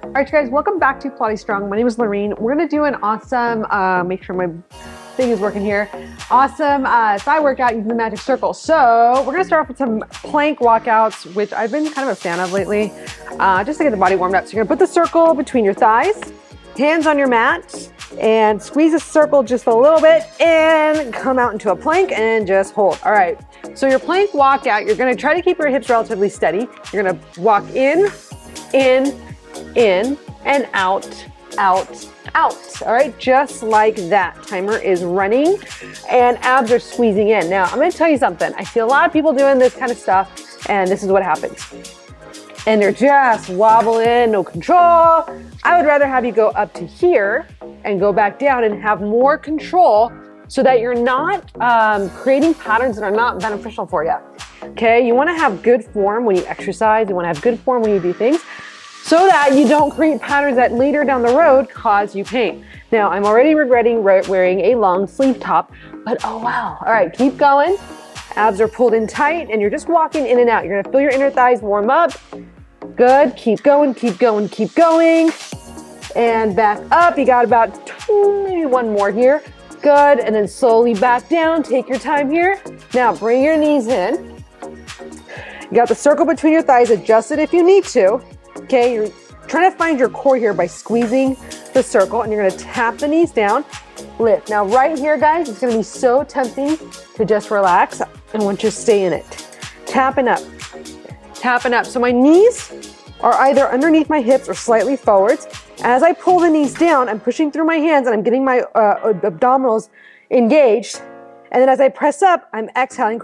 All right, you guys, welcome back to Pilates Strong. My name is Lorene. We're gonna do an awesome, make sure my thing is working here. Awesome thigh workout using the magic circle. So we're gonna start off with some plank walkouts, which I've been kind of a fan of lately, just to get the body warmed up. So you're gonna put the circle between your thighs, hands on your mat, and squeeze the circle just a little bit and come out into a plank and just hold. All right, so your plank walkout, you're gonna try to keep your hips relatively steady. You're gonna walk in, and out, out, out. All right, just like that. Timer is running and abs are squeezing in. Now, I'm gonna tell you something. I see a lot of people doing this kind of stuff and this is what happens. And they're just wobbling, no control. I would rather have you go up to here and go back down and have more control so that you're not creating patterns that are not beneficial for you. Okay, you wanna have good form when you exercise. You wanna have good form when you do things, so that you don't create patterns that later down the road cause you pain. Now, I'm already regretting wearing a long sleeve top, but oh wow. All right, keep going. Abs are pulled in tight and you're just walking in and out. You're gonna feel your inner thighs warm up. Good, keep going, keep going, keep going. And back up, you got about two, maybe one more here. Good, and then slowly back down, take your time here. Now, bring your knees in. You got the circle between your thighs, adjust it if you need to. Okay, you're trying to find your core here by squeezing the circle and you're gonna tap the knees down, lift. Now right here, guys, it's gonna be so tempting to just relax and want you to stay in it. Tapping up, tapping up. So my knees are either underneath my hips or slightly forwards. As I pull the knees down, I'm pushing through my hands and I'm getting my abdominals engaged. And then as I press up, I'm exhaling,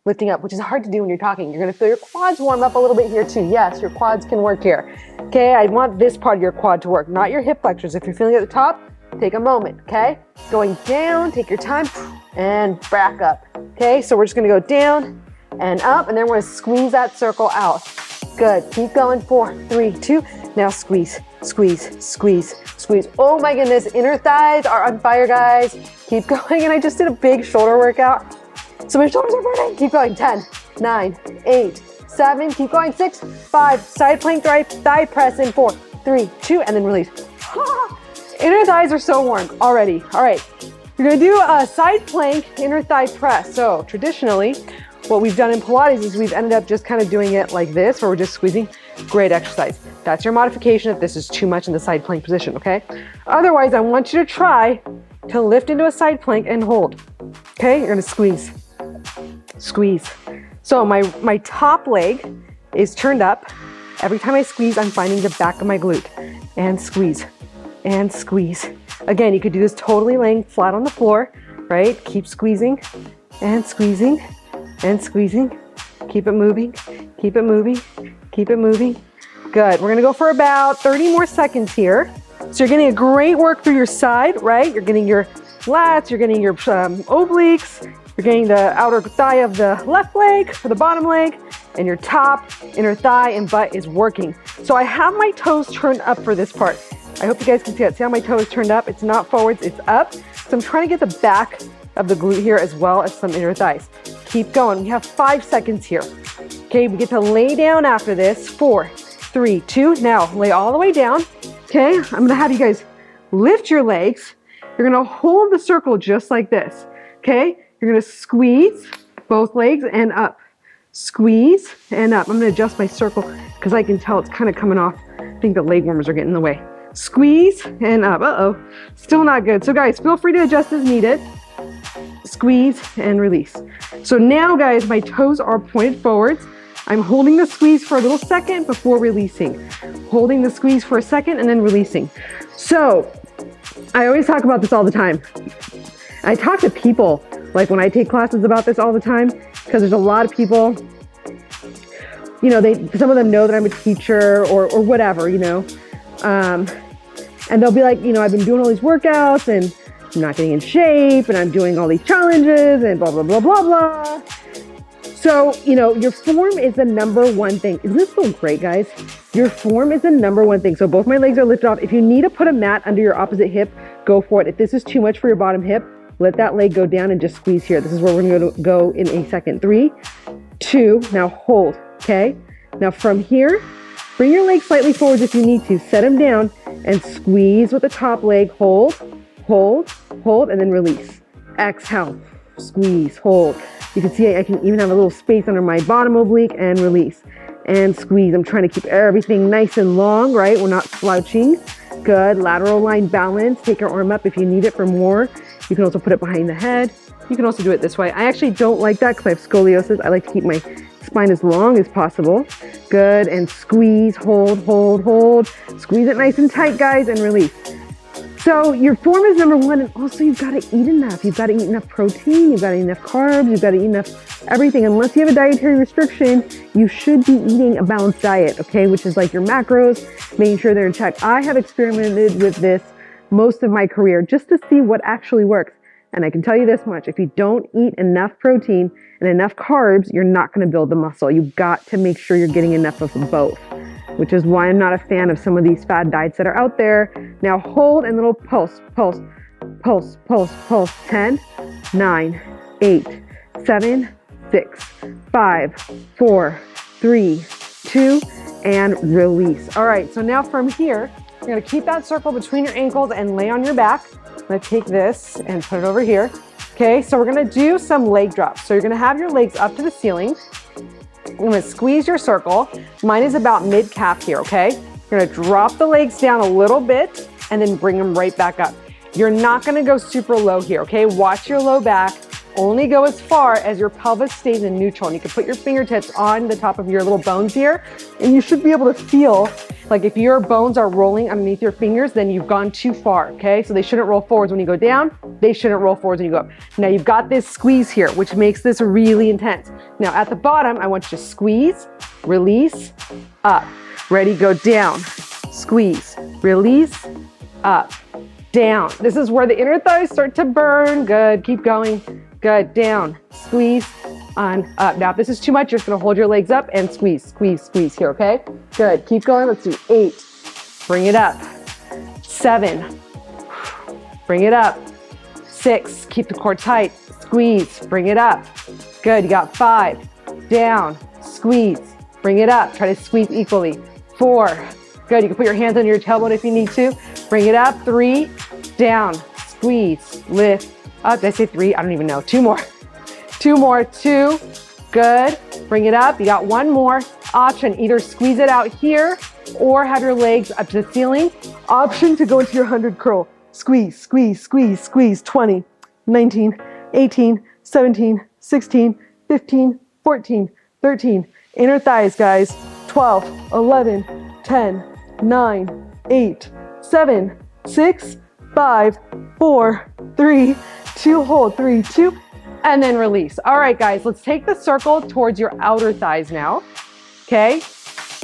lifting up, which is hard to do when you're talking. You're gonna feel your quads warm up a little bit here too. Yes, your quads can work here. Okay, I want this part of your quad to work, not your hip flexors. If you're feeling it at the top, take a moment, okay? Going down, take your time, and back up. Okay, so we're just gonna go down and up, and then we're gonna squeeze that circle out. Good, keep going, 4, 3, 2. Now squeeze, squeeze, squeeze, squeeze. Oh my goodness, inner thighs are on fire, guys. Keep going, and I just did a big shoulder workout. So my shoulders are burning. Keep going. 10, 9, 8, 7. Keep going. 6, 5. Side plank thigh press in 4, 3, 2, and then release. Inner thighs are so warm already. All right. You're going to do a side plank inner thigh press. So traditionally, what we've done in Pilates is we've ended up just kind of doing it like this, where we're just squeezing. Great exercise. That's your modification if this is too much in the side plank position, okay? Otherwise, I want you to try to lift into a side plank and hold. Okay? You're going to squeeze. Squeeze. So my top leg is turned up. Every time I squeeze, I'm finding the back of my glute. And squeeze. And squeeze. Again, you could do this totally laying flat on the floor, right? Keep squeezing and squeezing and squeezing. Keep it moving. Keep it moving. Keep it moving. Good. We're gonna go for about 30 more seconds here. So you're getting a great work through your side, right? You're getting your lats, you're getting your obliques, you're getting the outer thigh of the left leg or the bottom leg, and your top, inner thigh, and butt is working. So I have my toes turned up for this part. I hope you guys can see that. See how my toe is turned up? It's not forwards, it's up. So I'm trying to get the back of the glute here as well as some inner thighs. Keep going. We have 5 seconds here. Okay, we get to lay down after this. 4, 3, 2. Now lay all the way down. Okay, I'm gonna have you guys lift your legs. You're gonna hold the circle just like this. Okay, you're gonna squeeze both legs and up. Squeeze and up. I'm gonna adjust my circle because I can tell it's kind of coming off. I think the leg warmers are getting in the way. Squeeze and up. Uh-oh, still not good. So guys, feel free to adjust as needed. Squeeze and release. So now guys, my toes are pointed forwards. I'm holding the squeeze for a little second before releasing. Holding the squeeze for a second and then releasing. So I always talk about this all the time. I talk to people, like when I take classes, about this all the time, because there's a lot of people, you know, some of them know that I'm a teacher or whatever, you know, and they'll be like, you know, I've been doing all these workouts and I'm not getting in shape and I'm doing all these challenges and blah, blah, blah, blah, blah. So, you know, your form is the number one thing. Isn't this so great, guys? Your form is the number one thing. So both my legs are lifted off. If you need to put a mat under your opposite hip, go for it. If this is too much for your bottom hip, let that leg go down and just squeeze here. This is where we're going to go in a second. 3, 2, now hold, okay? Now from here, Bring your legs slightly forward if you need to. Set them down and squeeze with the top leg. Hold, hold, hold, and then release. Exhale, squeeze, hold. You can see I can even have a little space under my bottom oblique and release. And squeeze. I'm trying to keep everything nice and long, right? We're not slouching. Good. Lateral line balance. Take your arm up if you need it for more. You can also put it behind the head. You can also do it this way. I actually don't like that because I have scoliosis. I like to keep my spine as long as possible. Good. And squeeze, hold, hold, hold. Squeeze it nice and tight, guys, and release. So your form is number one, and also you've got to eat enough. You've got to eat enough protein, you've got to eat enough carbs, you've got to eat enough everything. Unless you have a dietary restriction, you should be eating a balanced diet, okay? Which is like your macros, making sure they're in check. I have experimented with this most of my career just to see what actually works. And I can tell you this much, if you don't eat enough protein and enough carbs, you're not going to build the muscle. You've got to make sure you're getting enough of both, which is why I'm not a fan of some of these fad diets that are out there. Now hold and little pulse, pulse, pulse, pulse, pulse. 10, 9, 8, 7, 6, 5, 4, 3, 2, and release. All right, so now from here, you're gonna keep that circle between your ankles and lay on your back. I'm gonna take this and put it over here. Okay, so we're gonna do some leg drops. So you're gonna have your legs up to the ceiling. I'm gonna squeeze your circle. Mine is about mid-calf here, okay? You're gonna drop the legs down a little bit and then bring them right back up. You're not gonna go super low here, okay? Watch your low back. Only go as far as your pelvis stays in neutral. And you can put your fingertips on the top of your little bones here, and you should be able to feel, like if your bones are rolling underneath your fingers, then you've gone too far, okay? So they shouldn't roll forwards when you go down. They shouldn't roll forwards when you go up. Now you've got this squeeze here, which makes this really intense. Now at the bottom, I want you to squeeze, release, up. Ready, go down, squeeze, release, up, down. This is where the inner thighs start to burn. Good, keep going. Good, down, squeeze, on, up. Now if this is too much, you're just gonna hold your legs up and squeeze, squeeze, squeeze here, okay? Good, keep going, let's do 8. Bring it up. 7. Bring it up. 6, keep the core tight. Squeeze, bring it up. Good, you got 5. Down, squeeze, bring it up. Try to squeeze equally. 4. Good, you can put your hands under your tailbone if you need to. Bring it up. 3, down, squeeze, lift, up. Did I say 3? I don't even know. 2 more. 2 more. 2. Good. Bring it up. You got 1 more option. Either squeeze it out here or have your legs up to the ceiling. Option to go into your 100 curl. Squeeze, squeeze, squeeze, squeeze. 20, 19, 18, 17, 16, 15, 14, 13. Inner thighs, guys. 12, 11, 10, 9, 8, 7, 6, 5, 4, 3, 2, hold, 3, 2, and then release. All right, guys, let's take the circle towards your outer thighs now, okay?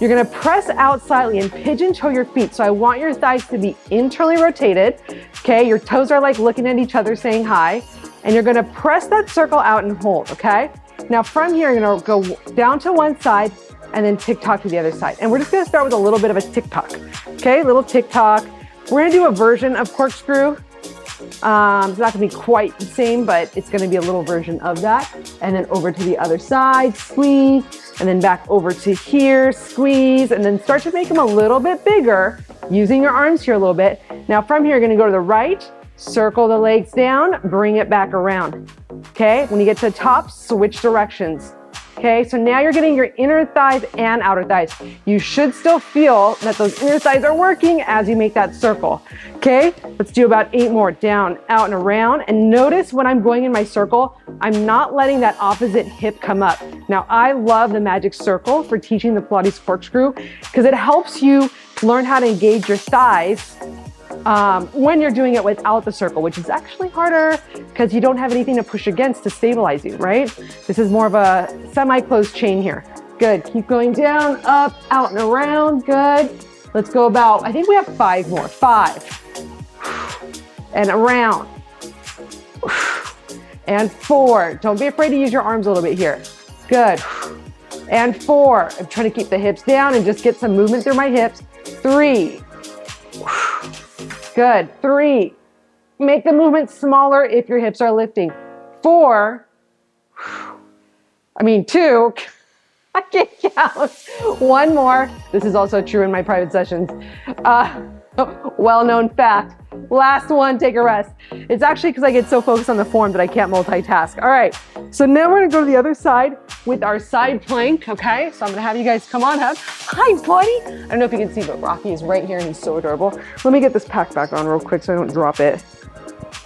You're gonna press out slightly and pigeon toe your feet. So I want your thighs to be internally rotated, okay? Your toes are like looking at each other saying hi, and you're gonna press that circle out and hold, okay? Now from here, you're gonna go down to one side and then tick-tock to the other side. And we're just gonna start with a little bit of a tick-tock, okay? Little tick-tock. We're gonna do a version of corkscrew. It's not gonna be quite the same, but it's gonna be a little version of that. And then over to the other side, squeeze, and then back over to here, squeeze, and then start to make them a little bit bigger, using your arms here a little bit. Now from here, you're gonna go to the right, circle the legs down, bring it back around. Okay, when you get to the top, switch directions. Okay, so now you're getting your inner thighs and outer thighs. You should still feel that those inner thighs are working as you make that circle. Okay, let's do about 8 more. Down, out, and around. And notice when I'm going in my circle, I'm not letting that opposite hip come up. Now, I love the magic circle for teaching the Pilates corkscrew because it helps you learn how to engage your thighs when you're doing it without the circle, which is actually harder because you don't have anything to push against to stabilize you, right? This is more of a semi-closed chain here. Good, keep going down, up, out, and around, good. Let's go about, I think we have 5 more. 5, and around, and 4. Don't be afraid to use your arms a little bit here. Good, and 4. I'm trying to keep the hips down and just get some movement through my hips. 3, good. 3. Make the movement smaller if your hips are lifting. 4. 2. I can't count. One more. This is also true in my private sessions. Well-known fact. Last one, take a rest. It's actually because I get so focused on the form that I can't multitask. All right, so now we're gonna go to the other side with our side plank, okay? So I'm gonna have you guys come on up. Hi, buddy. I don't know if you can see, but Rocky is right here and he's so adorable. Let me get this pack back on real quick so I don't drop it.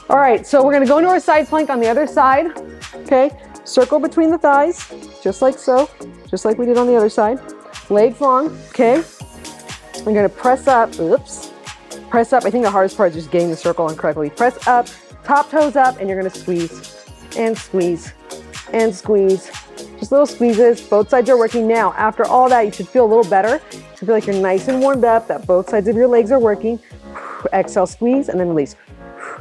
All right, so we're gonna go into our side plank on the other side, okay? Circle between the thighs, just like so, just like we did on the other side. Legs long, okay? We're gonna press up, oops. Press up, I think the hardest part is just getting the circle on correctly. Press up, top toes up, and you're gonna squeeze, and squeeze, and squeeze. Just little squeezes, both sides are working. Now, after all that, you should feel a little better. You should feel like you're nice and warmed up, that both sides of your legs are working. Exhale, squeeze, and then release,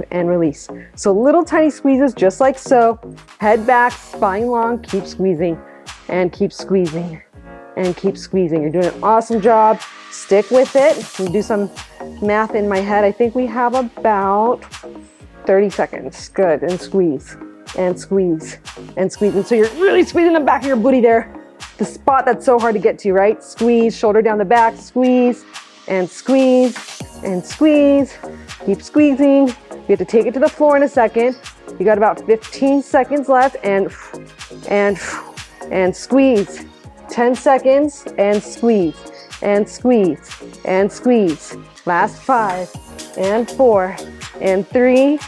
and release. So little tiny squeezes, just like so. Head back, spine long, keep squeezing, and keep squeezing, and keep squeezing. You're doing an awesome job. Stick with it. We'll do some math in my head. I think we have about 30 seconds. Good. And squeeze, and squeeze, and squeeze. And so you're really squeezing the back of your booty there. The spot that's so hard to get to, right? Squeeze, shoulder down the back, squeeze, and squeeze, and squeeze. Keep squeezing. You have to take it to the floor in a second. You got about 15 seconds left, and squeeze. 10 seconds, and squeeze, and squeeze, and squeeze. Last 5, and 4, and 3,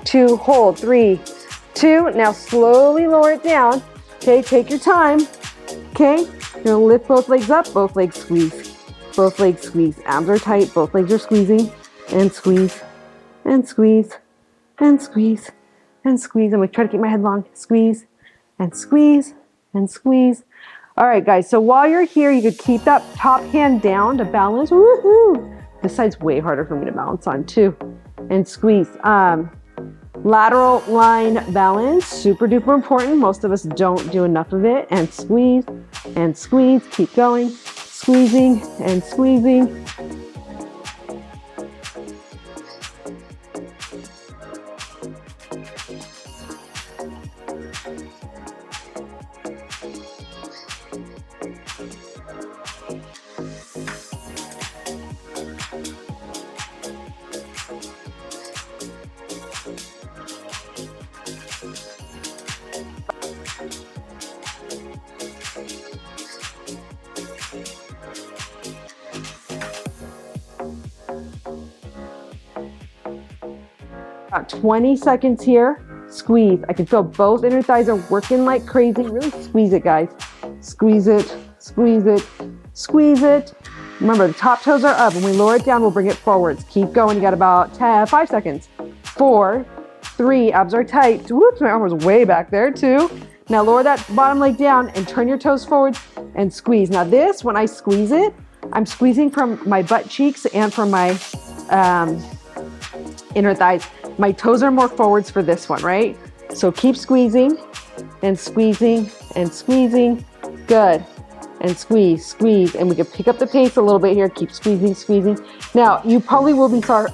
2, hold, 3, 2. Now slowly lower it down. Okay, take your time. Okay, you're gonna lift both legs up, both legs squeeze. Both legs squeeze. Abs are tight, both legs are squeezing, and squeeze, and squeeze, and squeeze, and squeeze. I'm gonna try to keep my head long. Squeeze, and squeeze, and squeeze. All right, guys, so while you're here, you could keep that top hand down to balance. Woohoo! This side's way harder for me to balance on too. And squeeze. Lateral line balance, super duper important. Most of us don't do enough of it. And squeeze, and squeeze. Keep going. Squeezing and squeezing. About 20 seconds here. Squeeze. I can feel both inner thighs are working like crazy. Really squeeze it, guys. Squeeze it, squeeze it, squeeze it. Remember, the top toes are up. When we lower it down, we'll bring it forwards. Keep going. You got about 5 seconds. 4, 3, abs are tight. Whoops, my arm was way back there too. Now lower that bottom leg down and turn your toes forward and squeeze. Now this, when I squeeze it, I'm squeezing from my butt cheeks and from my inner thighs. My toes are more forwards for this one, right? So keep squeezing and squeezing and squeezing. Good. And squeeze, squeeze. And we can pick up the pace a little bit here. Keep squeezing, squeezing. Now, you probably will be sore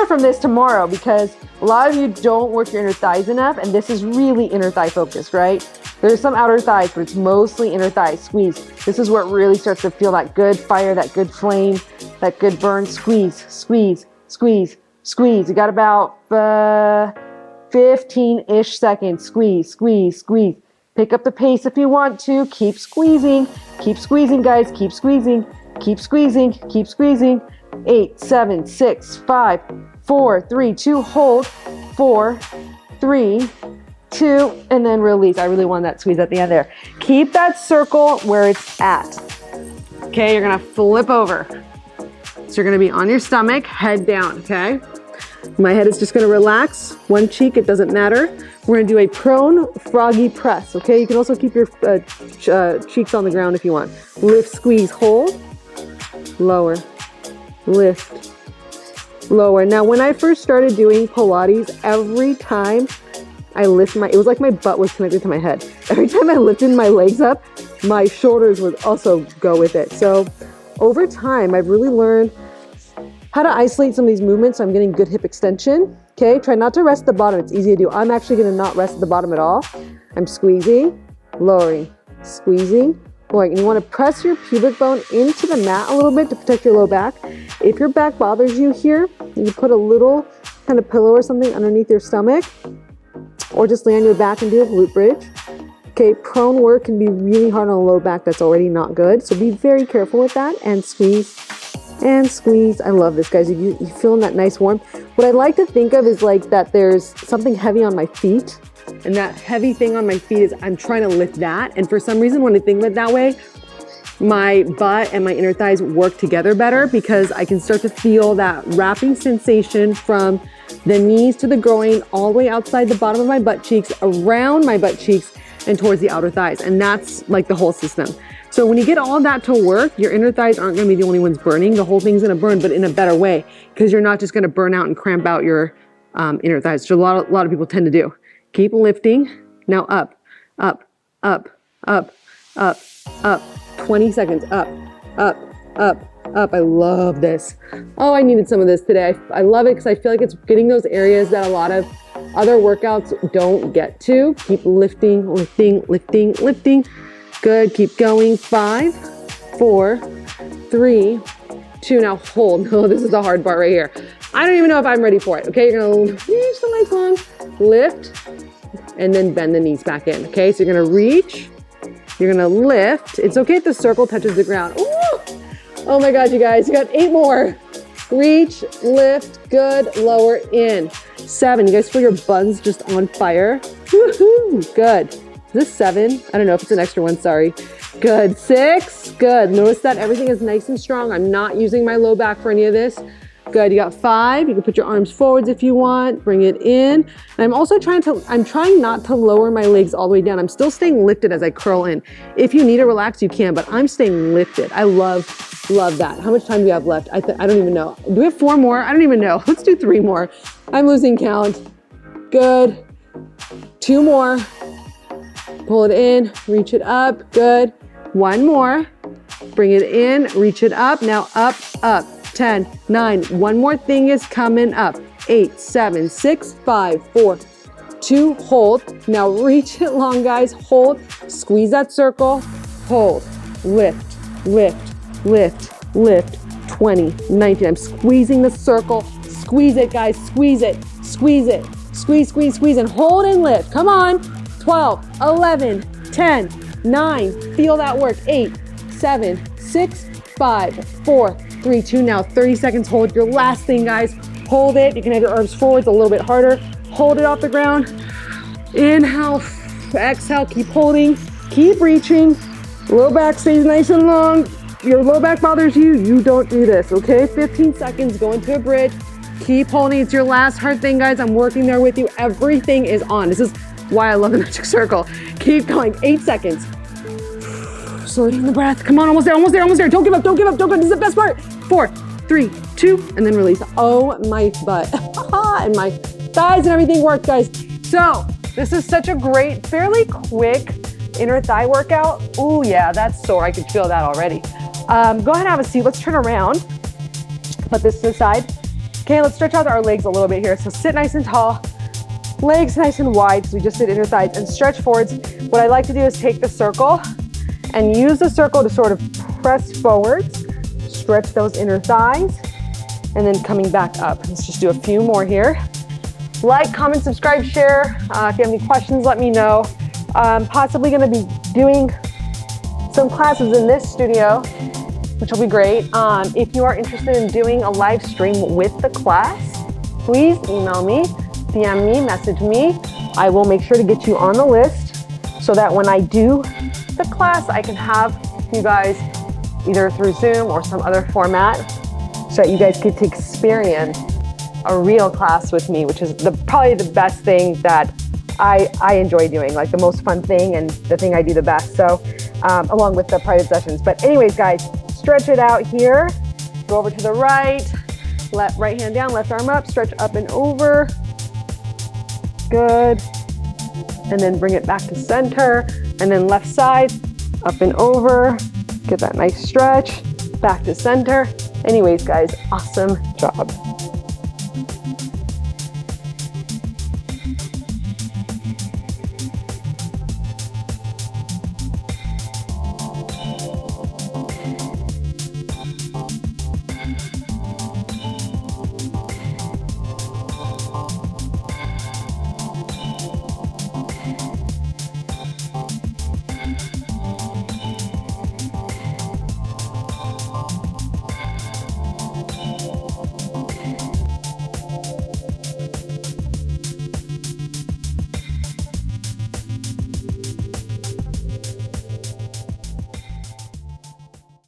from this tomorrow because a lot of you don't work your inner thighs enough, and this is really inner thigh focused, right? There's some outer thighs, but it's mostly inner thighs. Squeeze. This is where it really starts to feel that good fire, that good flame, that good burn. Squeeze, squeeze, squeeze, squeeze. You got about 15-ish seconds. Squeeze, squeeze, squeeze. Pick up the pace if you want to. Keep squeezing. Keep squeezing, guys. Keep squeezing. Keep squeezing. Keep squeezing. 8, 7, 6, 5, 4, 3, 2, hold. 4, 3, 2, and then release. I really want that squeeze at the end there. Keep that circle where it's at. Okay, you're gonna flip over. So you're gonna be on your stomach, head down, okay? My head is just gonna relax. One cheek, it doesn't matter. We're gonna do a prone froggy press, okay? You can also keep your cheeks on the ground if you want. Lift, squeeze, hold, lower, lift, lower. Now, when I first started doing Pilates, every time I lift it was like my butt was connected to my head. Every time I lifted my legs up, my shoulders would also go with it. So over time, I've really learned how to isolate some of these movements so I'm getting good hip extension. Okay, try not to rest at the bottom. It's easy to do. I'm actually gonna not rest at the bottom at all. I'm squeezing lowering, squeezing, lowering. And you want to press your pubic bone into the mat a little bit to protect your low back. If your back bothers you here, you put a little kind of pillow or something underneath your stomach, or just lay on your back and do a glute bridge. Okay, prone work can be really hard on a low back that's already not good. So be very careful with that, and squeeze and squeeze. I love this, guys. You feeling that nice warmth. What I like to think of is like that there's something heavy on my feet, and that heavy thing on my feet is I'm trying to lift that. And for some reason, when I think of it that way, my butt and my inner thighs work together better, because I can start to feel that wrapping sensation from the knees to the groin, all the way outside the bottom of my butt cheeks, around my butt cheeks, and towards the outer thighs. And that's like the whole system. So when you get all of that to work, your inner thighs aren't gonna be the only ones burning. The whole thing's gonna burn, but in a better way, because you're not just gonna burn out and cramp out your inner thighs, which a lot of people tend to do. Keep lifting. Now up, up, up, up, up, up. 20 seconds, up, up, up, up. I love this. Oh, I needed some of this today. I love it because I feel like it's getting those areas that a lot of other workouts don't get to. Keep lifting, lifting, lifting, lifting. Good, keep going. 5, 4, 3, 2, now hold. Oh, this is the hard part right here. I don't even know if I'm ready for it, okay? You're gonna reach the legs long, lift, and then bend the knees back in, okay? So you're gonna reach, you're gonna lift. It's okay if the circle touches the ground. Ooh! Oh my God, you guys, you got 8 more. Reach, lift, good, lower, in. 7, you guys feel your buns just on fire? Woohoo, good. Is this 7? I don't know if it's an extra one, sorry. Good, 6, good. Notice that everything is nice and strong. I'm not using my low back for any of this. Good, you got 5. You can put your arms forwards if you want, bring it in. And I'm also trying not to lower my legs all the way down. I'm still staying lifted as I curl in. If you need to relax, you can, but I'm staying lifted. I love that. How much time do we have left? I don't even know. Do we have 4 more? I don't even know. Let's do 3 more. I'm losing count. Good. 2 more. Pull it in, reach it up. Good. 1 more. Bring it in, reach it up. Now up, up. 10, 9, one more thing is coming up. 8, 7, 6, 5, 4, 2, hold. Now reach it long, guys. Hold, squeeze that circle, hold, lift, lift, lift, lift. 20, 19, I'm squeezing the circle. Squeeze it, guys, squeeze it, squeeze it. Squeeze, squeeze, squeeze, and hold and lift. Come on. 12, 11, 10, 9, feel that work. 8, 7, 6, 5, 4, 3, 2, now 30 seconds, hold. Your last thing, guys, hold it. You can have your arms forwards a little bit harder. Hold it off the ground. Inhale, exhale, keep holding, keep reaching. Low back stays nice and long. Your low back bothers you, you don't do this, okay? 15 seconds, go into a bridge. Keep holding, it's your last hard thing, guys. I'm working there with you. Everything is on. This is why I love the magic circle. Keep going, 8 seconds. Slow down the breath. Come on, almost there, almost there, almost there. Don't give up, don't give up, don't give up. This is the best part. 4, 3, 2, and then release. Oh, my butt. And my thighs and everything worked, guys. So this is such a great, fairly quick inner thigh workout. Oh yeah, that's sore. I can feel that already. Go ahead and have a seat. Let's turn around. Put this to the side. Okay, let's stretch out our legs a little bit here. So sit nice and tall. Legs nice and wide, because we just did inner thighs, and stretch forwards. What I like to do is take the circle and use the circle to sort of press forwards, stretch those inner thighs, and then coming back up. Let's just do a few more here. Like, comment, subscribe, share. If you have any questions, let me know. I'm possibly gonna be doing some classes in this studio, which will be great. If you are interested in doing a live stream with the class, please email me, DM me, message me. I will make sure to get you on the list so that when I do the class, I can have you guys either through Zoom or some other format so that you guys get to experience a real class with me, which is probably the best thing that I enjoy doing, like the most fun thing and the thing I do the best. So along with the private sessions. But anyways, guys, stretch it out here. Go over to the right, right hand down, left arm up, stretch up and over. Good. And then bring it back to center. And then left side, up and over. Get that nice stretch, back to center. Anyways, guys, awesome job.